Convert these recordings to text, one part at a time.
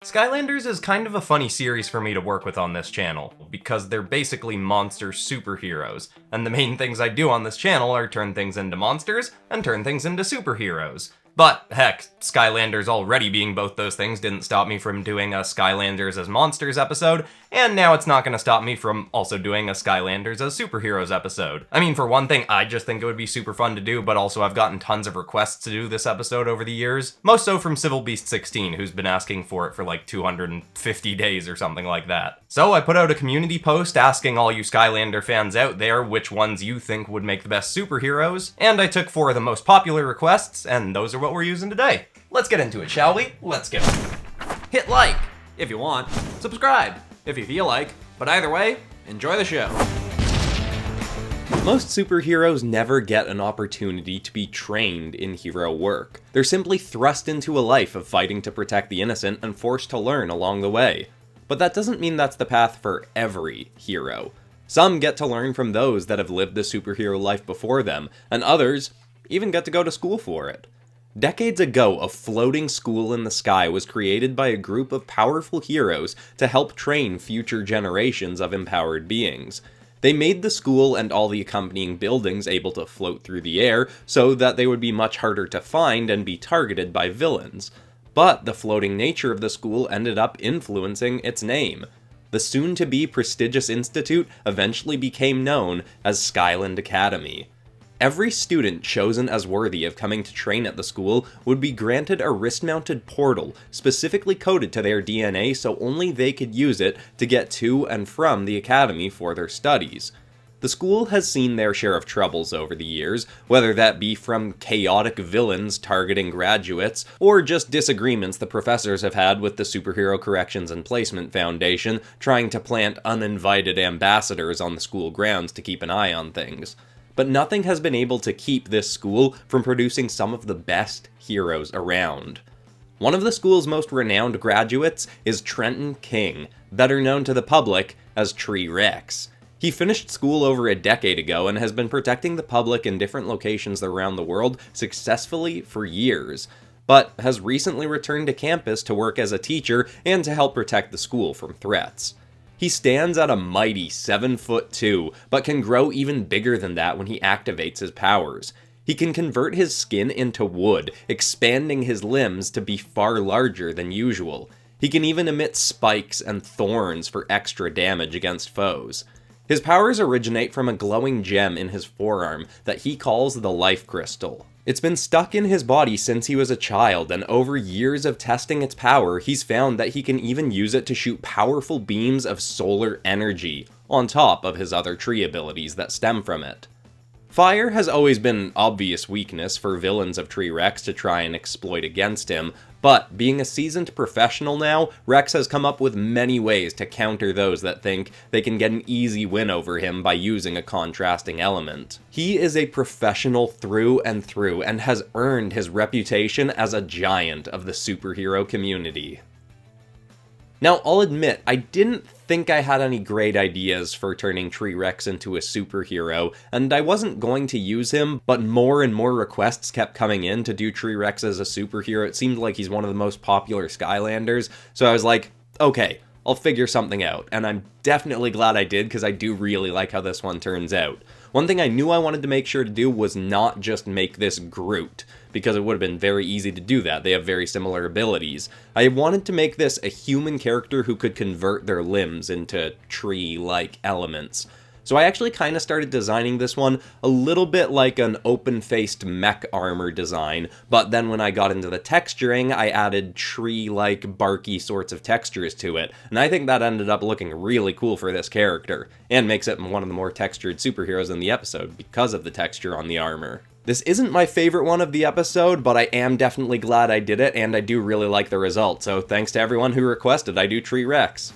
Skylanders is kind of a funny series for me to work with on this channel, because they're basically monster superheroes, and the main things I do on this channel are turn things into monsters and turn things into superheroes. But heck, Skylanders already being both those things didn't stop me from doing a Skylanders as Monsters episode, and now it's not gonna stop me from also doing a Skylanders as Superheroes episode. I mean, for one thing, I just think it would be super fun to do, but also I've gotten tons of requests to do this episode over the years. Most so from CivilBeast16, who's been asking for it for like 250 days or something like that. So I put out a community post asking all you Skylander fans out there which ones you think would make the best superheroes, and I took 4 of the most popular requests, and those are what we're using today. Let's get into it, shall we? Let's go. Hit like if you want, subscribe if you feel like, but either way, enjoy the show. Most superheroes never get an opportunity to be trained in hero work. They're simply thrust into a life of fighting to protect the innocent and forced to learn along the way. But that doesn't mean that's the path for every hero. Some get to learn from those that have lived the superhero life before them, and others even get to go to school for it. Decades ago, a floating school in the sky was created by a group of powerful heroes to help train future generations of empowered beings. They made the school and all the accompanying buildings able to float through the air so that they would be much harder to find and be targeted by villains. But the floating nature of the school ended up influencing its name. The soon-to-be prestigious institute eventually became known as Skyland Academy. Every student chosen as worthy of coming to train at the school would be granted a wrist-mounted portal specifically coded to their DNA so only they could use it to get to and from the academy for their studies. The school has seen their share of troubles over the years, whether that be from chaotic villains targeting graduates, or just disagreements the professors have had with the Superhero Corrections and Placement Foundation trying to plant uninvited ambassadors on the school grounds to keep an eye on things. But nothing has been able to keep this school from producing some of the best heroes around. One of the school's most renowned graduates is Trenton King, better known to the public as Tree Rex. He finished school over a decade ago and has been protecting the public in different locations around the world successfully for years, but has recently returned to campus to work as a teacher and to help protect the school from threats. He stands at a mighty 7'2", but can grow even bigger than that when he activates his powers. He can convert his skin into wood, expanding his limbs to be far larger than usual. He can even emit spikes and thorns for extra damage against foes. His powers originate from a glowing gem in his forearm that he calls the Life Crystal. It's been stuck in his body since he was a child, and over years of testing its power, he's found that he can even use it to shoot powerful beams of solar energy, on top of his other tree abilities that stem from it. Fire has always been an obvious weakness for villains of Tree Rex to try and exploit against him, but being a seasoned professional now, Rex has come up with many ways to counter those that think they can get an easy win over him by using a contrasting element. He is a professional through and through and has earned his reputation as a giant of the superhero community. Now, I'll admit, I didn't think I had any great ideas for turning Tree Rex into a superhero, and I wasn't going to use him, but more and more requests kept coming in to do Tree Rex as a superhero. It seemed like he's one of the most popular Skylanders, so I was like, okay, I'll figure something out, and I'm definitely glad I did, because I do really like how this one turns out. One thing I knew I wanted to make sure to do was not just make this Groot, because it would have been very easy to do that. They have very similar abilities. I wanted to make this a human character who could convert their limbs into tree-like elements. So I actually kind of started designing this one a little bit like an open-faced mech armor design, but then when I got into the texturing, I added tree-like barky sorts of textures to it, and I think that ended up looking really cool for this character, and makes it one of the more textured superheroes in the episode because of the texture on the armor. This isn't my favorite one of the episode, but I am definitely glad I did it, and I do really like the result, so thanks to everyone who requested I do Tree Rex.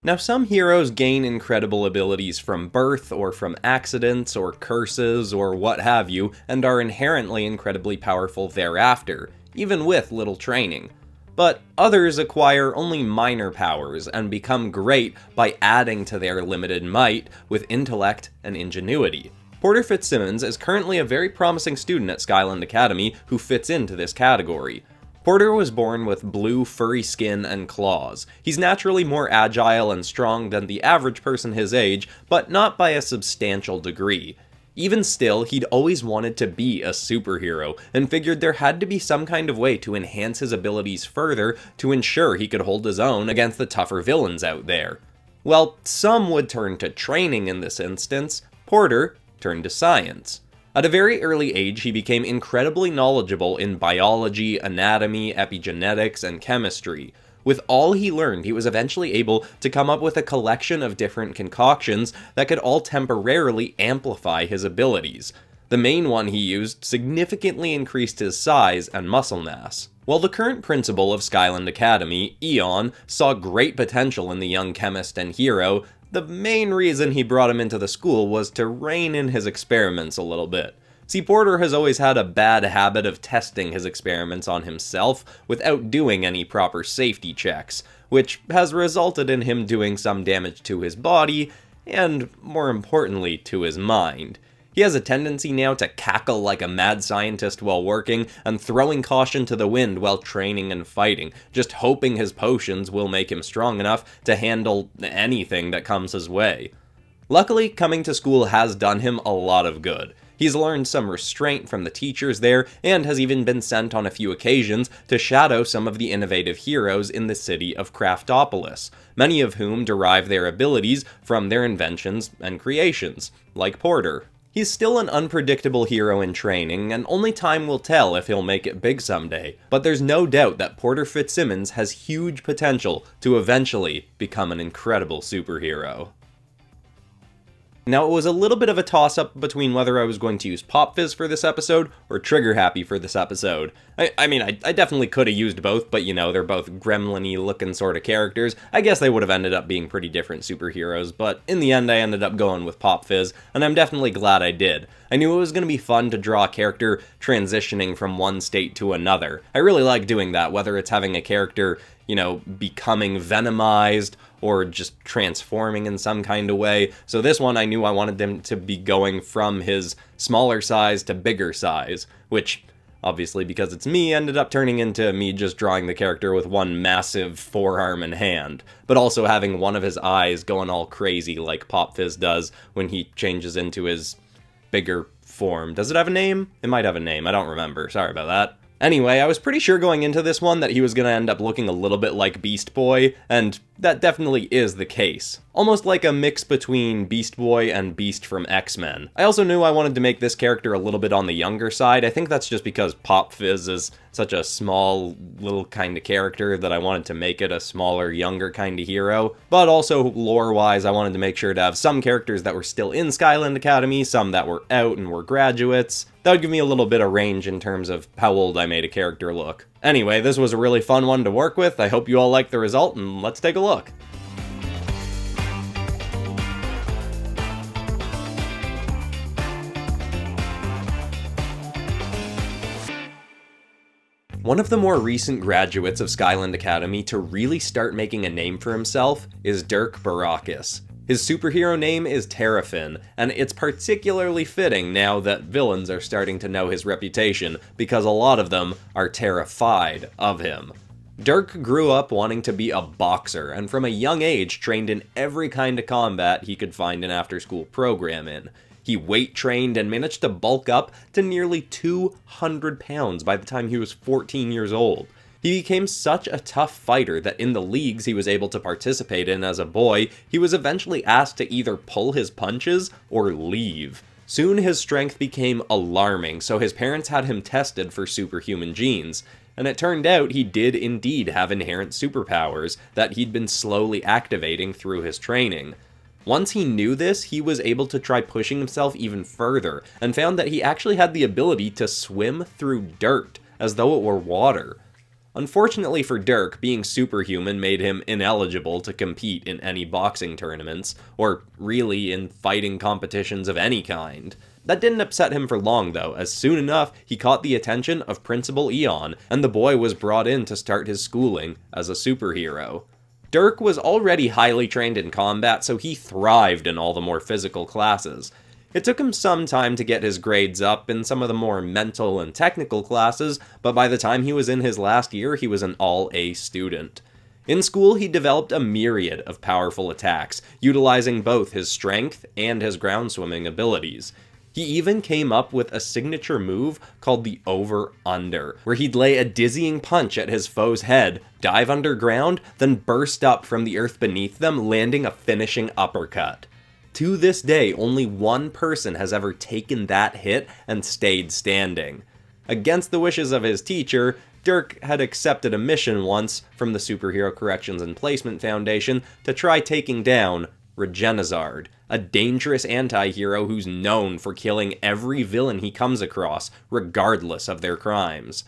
Now, some heroes gain incredible abilities from birth, or from accidents, or curses, or what have you, and are inherently incredibly powerful thereafter, even with little training. but others acquire only minor powers and become great by adding to their limited might with intellect and ingenuity. Porter Fitzsimmons is currently a very promising student at Skyland Academy who fits into this category. Porter was born with blue, furry skin and claws. He's naturally more agile and strong than the average person his age, but not by a substantial degree. Even still, he'd always wanted to be a superhero, and figured there had to be some kind of way to enhance his abilities further to ensure he could hold his own against the tougher villains out there. Well, some would turn to training in this instance. Porter turned to science. At a very early age, he became incredibly knowledgeable in biology, anatomy, epigenetics, and chemistry. With all he learned, he was eventually able to come up with a collection of different concoctions that could all temporarily amplify his abilities. The main one he used significantly increased his size and muscle mass. While the current principal of Skyland Academy, Eon, saw great potential in the young chemist and hero, the main reason he brought him into the school was to rein in his experiments a little bit. See, Porter has always had a bad habit of testing his experiments on himself without doing any proper safety checks, which has resulted in him doing some damage to his body, and more importantly, to his mind. He has a tendency now to cackle like a mad scientist while working, and throwing caution to the wind while training and fighting, just hoping his potions will make him strong enough to handle anything that comes his way. Luckily, coming to school has done him a lot of good. He's learned some restraint from the teachers there, and has even been sent on a few occasions to shadow some of the innovative heroes in the city of Craftopolis, many of whom derive their abilities from their inventions and creations, like Porter. He's still an unpredictable hero in training, and only time will tell if he'll make it big someday, but there's no doubt that Porter Fitzsimmons has huge potential to eventually become an incredible superhero. Now, it was a little bit of a toss-up between whether I was going to use Pop Fizz for this episode or Trigger Happy for this episode. I definitely could have used both, but they're both gremlin-y looking sort of characters. I guess they would have ended up being pretty different superheroes, but in the end I ended up going with Pop Fizz, and I'm definitely glad I did. I knew it was going to be fun to draw a character transitioning from one state to another. I really like doing that, whether it's having a character, becoming venomized, or just transforming in some kind of way. So this one I knew I wanted them to be going from his smaller size to bigger size, which, obviously because it's me, ended up turning into me just drawing the character with one massive forearm and hand, but also having one of his eyes going all crazy like Pop Fizz does when he changes into his bigger form. Does it have a name? It might have a name, I don't remember, sorry about that. Anyway, I was pretty sure going into this one that he was going to end up looking a little bit like Beast Boy, and that definitely is the case. Almost like a mix between Beast Boy and Beast from X-Men. I also knew I wanted to make this character a little bit on the younger side. I think that's just because Pop Fizz is such a small little kind of character that I wanted to make it a smaller, younger kind of hero. But also, lore-wise, I wanted to make sure to have some characters that were still in Skyland Academy, some that were out and were graduates. That would give me a little bit of range in terms of how old I made a character look. Anyway, this was a really fun one to work with. I hope you all liked the result, and let's take a look. One of the more recent graduates of Skyland Academy to really start making a name for himself is Dirk Barakas. His superhero name is Terrafin, and it's particularly fitting now that villains are starting to know his reputation, because a lot of them are terrified of him. Dirk grew up wanting to be a boxer, and from a young age trained in every kind of combat he could find an after-school program in. He weight trained and managed to bulk up to nearly 200 pounds by the time he was 14 years old. He became such a tough fighter that in the leagues he was able to participate in as a boy, he was eventually asked to either pull his punches or leave. Soon his strength became alarming, so his parents had him tested for superhuman genes, and it turned out he did indeed have inherent superpowers that he'd been slowly activating through his training. Once he knew this, he was able to try pushing himself even further, and found that he actually had the ability to swim through dirt, as though it were water. Unfortunately for Dirk, being superhuman made him ineligible to compete in any boxing tournaments, or really in fighting competitions of any kind. That didn't upset him for long though, as soon enough he caught the attention of Principal Eon, and the boy was brought in to start his schooling as a superhero. Dirk was already highly trained in combat, so he thrived in all the more physical classes. It took him some time to get his grades up in some of the more mental and technical classes, but by the time he was in his last year, he was an all-A student. In school, he developed a myriad of powerful attacks, utilizing both his strength and his ground swimming abilities. He even came up with a signature move called the over-under, where he'd lay a dizzying punch at his foe's head, dive underground, then burst up from the earth beneath them, landing a finishing uppercut. To this day, only one person has ever taken that hit and stayed standing. Against the wishes of his teacher, Dirk had accepted a mission once from the Superhero Corrections and Placement Foundation to try taking down Regenizard, a dangerous anti-hero who's known for killing every villain he comes across, regardless of their crimes.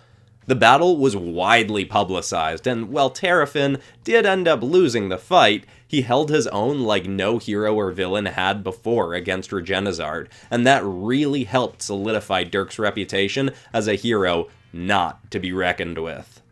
The battle was widely publicized, and while Terrafin did end up losing the fight, he held his own like no hero or villain had before against Regenizard, and that really helped solidify Dirk's reputation as a hero not to be reckoned with.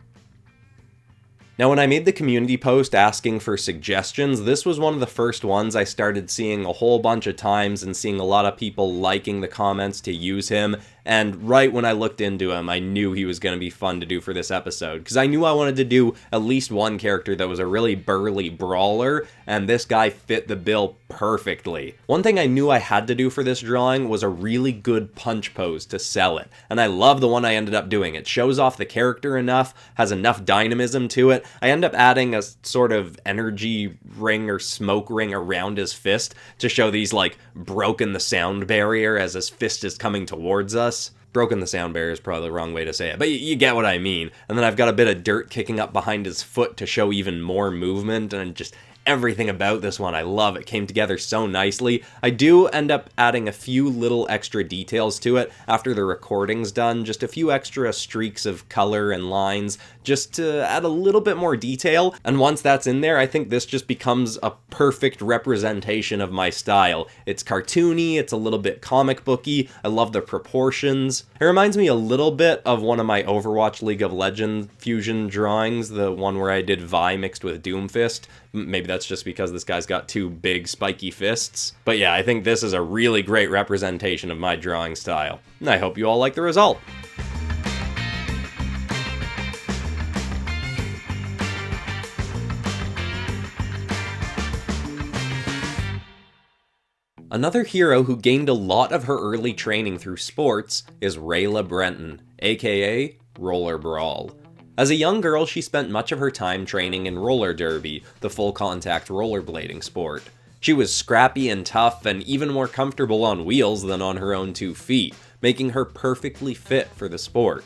Now, when I made the community post asking for suggestions, this was one of the first ones I started seeing a whole bunch of times and seeing a lot of people liking the comments to use him, and right when I looked into him, I knew he was going to be fun to do for this episode, because I knew I wanted to do at least one character that was a really burly brawler, and this guy fit the bill perfectly. One thing I knew I had to do for this drawing was a really good punch pose to sell it, and I love the one I ended up doing. It shows off the character enough, has enough dynamism to it. I end up adding a sort of energy ring or smoke ring around his fist to show these like broken the sound barrier as his fist is coming towards us. Broken the sound barrier is probably the wrong way to say it, but you get what I mean. And then I've got a bit of dirt kicking up behind his foot to show even more movement, and just everything about this one, I love. It came together so nicely. I do end up adding a few little extra details to it after the recording's done, just a few extra streaks of color and lines, just to add a little bit more detail. And once that's in there, I think this just becomes a perfect representation of my style. It's cartoony, it's a little bit comic booky, I love the proportions. It reminds me a little bit of one of my Overwatch League of Legends fusion drawings, the one where I did Vi mixed with Doomfist. Maybe that's just because this guy's got two big spiky fists. But yeah, I think this is a really great representation of my drawing style. And I hope you all like the result. Another hero who gained a lot of her early training through sports is Rayla Brenton, aka Rollerbrawl. As a young girl, she spent much of her time training in roller derby, the full-contact rollerblading sport. She was scrappy and tough, and even more comfortable on wheels than on her own 2 feet, making her perfectly fit for the sport.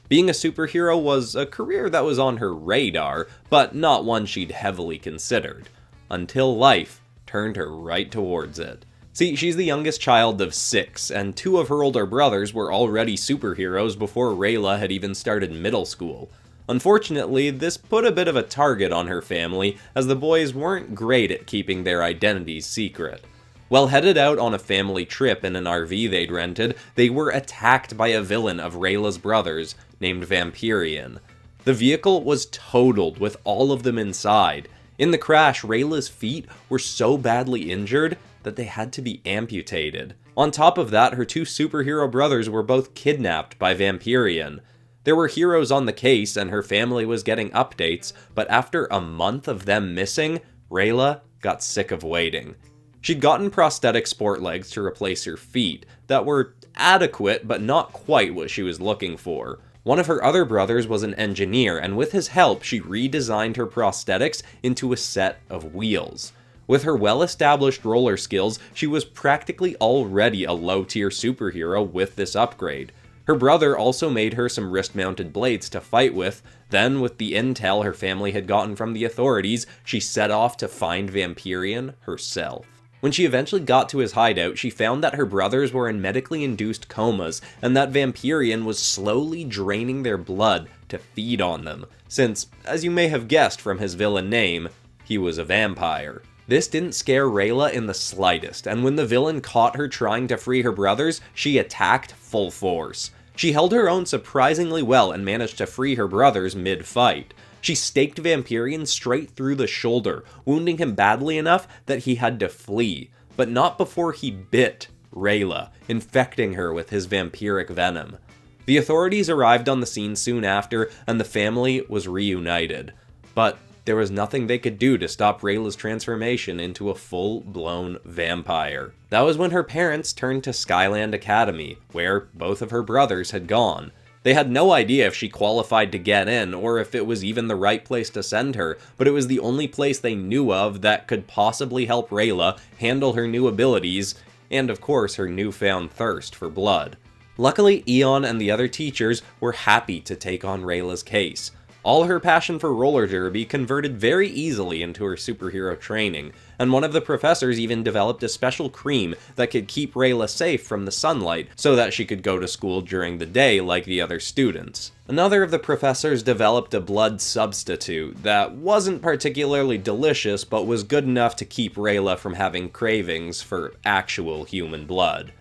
Being a superhero was a career that was on her radar, but not one she'd heavily considered, until life turned her right towards it. See, she's the youngest child of 6, and 2 of her older brothers were already superheroes before Rayla had even started middle school. Unfortunately, this put a bit of a target on her family, as the boys weren't great at keeping their identities secret. While headed out on a family trip in an RV they'd rented, they were attacked by a villain of Rayla's brothers named Vampirian. The vehicle was totaled with all of them inside. In the crash, Rayla's feet were so badly injured that they had to be amputated. On top of that, her 2 superhero brothers were both kidnapped by Vampirian. There were heroes on the case, and her family was getting updates, but after a month of them missing, Rayla got sick of waiting. She'd gotten prosthetic sport legs to replace her feet that were adequate, but not quite what she was looking for. One of her other brothers was an engineer, and with his help, she redesigned her prosthetics into a set of wheels. With her well-established roller skills, she was practically already a low-tier superhero with this upgrade. Her brother also made her some wrist-mounted blades to fight with. Then, with the intel her family had gotten from the authorities, she set off to find Vampirian herself. When she eventually got to his hideout, she found that her brothers were in medically induced comas, and that Vampirian was slowly draining their blood to feed on them, since, as you may have guessed from his villain name, he was a vampire. This didn't scare Rayla in the slightest, and when the villain caught her trying to free her brothers, she attacked full force. She held her own surprisingly well and managed to free her brothers mid-fight. She staked Vampirion straight through the shoulder, wounding him badly enough that he had to flee, but not before he bit Rayla, infecting her with his vampiric venom. The authorities arrived on the scene soon after, and the family was reunited. But there was nothing they could do to stop Rayla's transformation into a full-blown vampire. That was when her parents turned to Skyland Academy, where both of her brothers had gone. They had no idea if she qualified to get in, or if it was even the right place to send her, but it was the only place they knew of that could possibly help Rayla handle her new abilities, and of course her newfound thirst for blood. Luckily, Eon and the other teachers were happy to take on Rayla's case. All her passion for roller derby converted very easily into her superhero training, and one of the professors even developed a special cream that could keep Rayla safe from the sunlight so that she could go to school during the day like the other students. Another of the professors developed a blood substitute that wasn't particularly delicious but was good enough to keep Rayla from having cravings for actual human blood.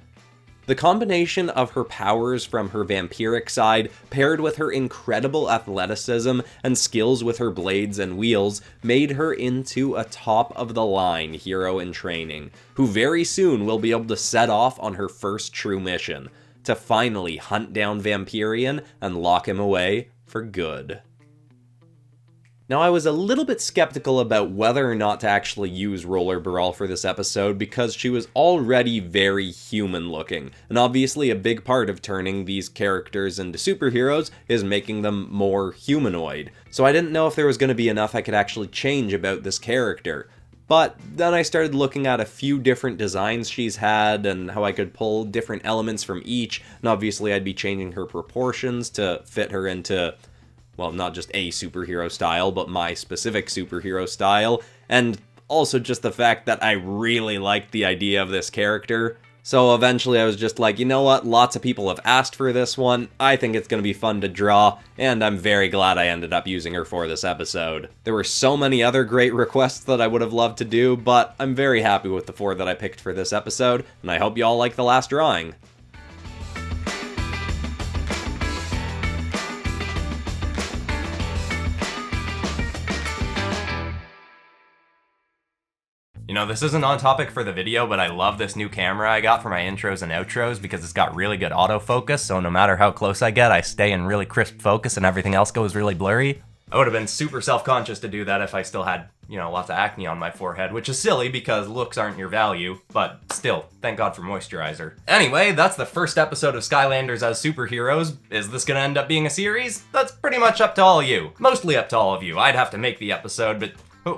The combination of her powers from her vampiric side, paired with her incredible athleticism and skills with her blades and wheels, made her into a top-of-the-line hero in training, who very soon will be able to set off on her first true mission, to finally hunt down Vampirion and lock him away for good. Now, I was a little bit skeptical about whether or not to actually use Rollerbrawl for this episode because she was already very human-looking, and obviously a big part of turning these characters into superheroes is making them more humanoid. So I didn't know if there was going to be enough I could actually change about this character. But then I started looking at a few different designs she's had and how I could pull different elements from each, and obviously I'd be changing her proportions to fit her into, well, not just a superhero style, but my specific superhero style, and also just the fact that I really liked the idea of this character. So eventually I was just like, you know what, lots of people have asked for this one, I think it's going to be fun to draw, and I'm very glad I ended up using her for this episode. There were so many other great requests that I would have loved to do, but I'm very happy with the 4 that I picked for this episode, and I hope you all like the last drawing. You know, this isn't on topic for the video, but I love this new camera I got for my intros and outros because it's got really good autofocus, so no matter how close I get, I stay in really crisp focus and everything else goes really blurry. I would have been super self-conscious to do that if I still had, you know, lots of acne on my forehead, which is silly because looks aren't your value, but still, thank God for moisturizer. Anyway, that's the first episode of Skylanders as superheroes. Is this gonna end up being a series? That's pretty much up to all of you. Mostly up to all of you. I'd have to make the episode, but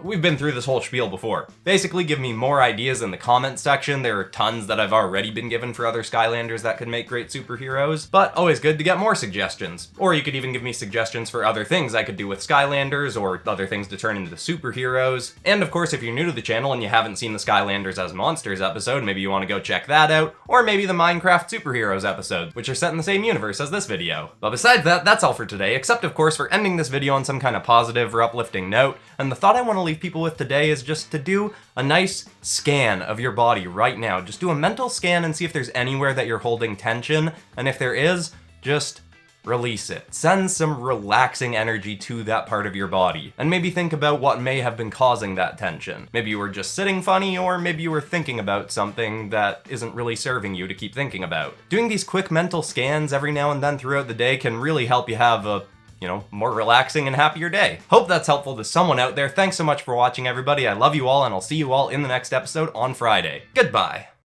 we've been through this whole spiel before. Basically, give me more ideas in the comment section. There are tons that I've already been given for other Skylanders that could make great superheroes, but always good to get more suggestions. Or you could even give me suggestions for other things I could do with Skylanders, or other things to turn into superheroes. And of course, if you're new to the channel and you haven't seen the Skylanders as Monsters episode, maybe you want to go check that out, or maybe the Minecraft Superheroes episode, which are set in the same universe as this video. But besides that, that's all for today, except of course for ending this video on some kind of positive or uplifting note, and the thought I want to leave people with today is just to do a nice scan of your body right now. Just do a mental scan and see if there's anywhere that you're holding tension, and if there is, just release it. Send some relaxing energy to that part of your body, and maybe think about what may have been causing that tension. Maybe you were just sitting funny, or maybe you were thinking about something that isn't really serving you to keep thinking about. Doing these quick mental scans every now and then throughout the day can really help you have a, you know, more relaxing and happier day. Hope that's helpful to someone out there. Thanks so much for watching, everybody. I love you all, and I'll see you all in the next episode on Friday. Goodbye.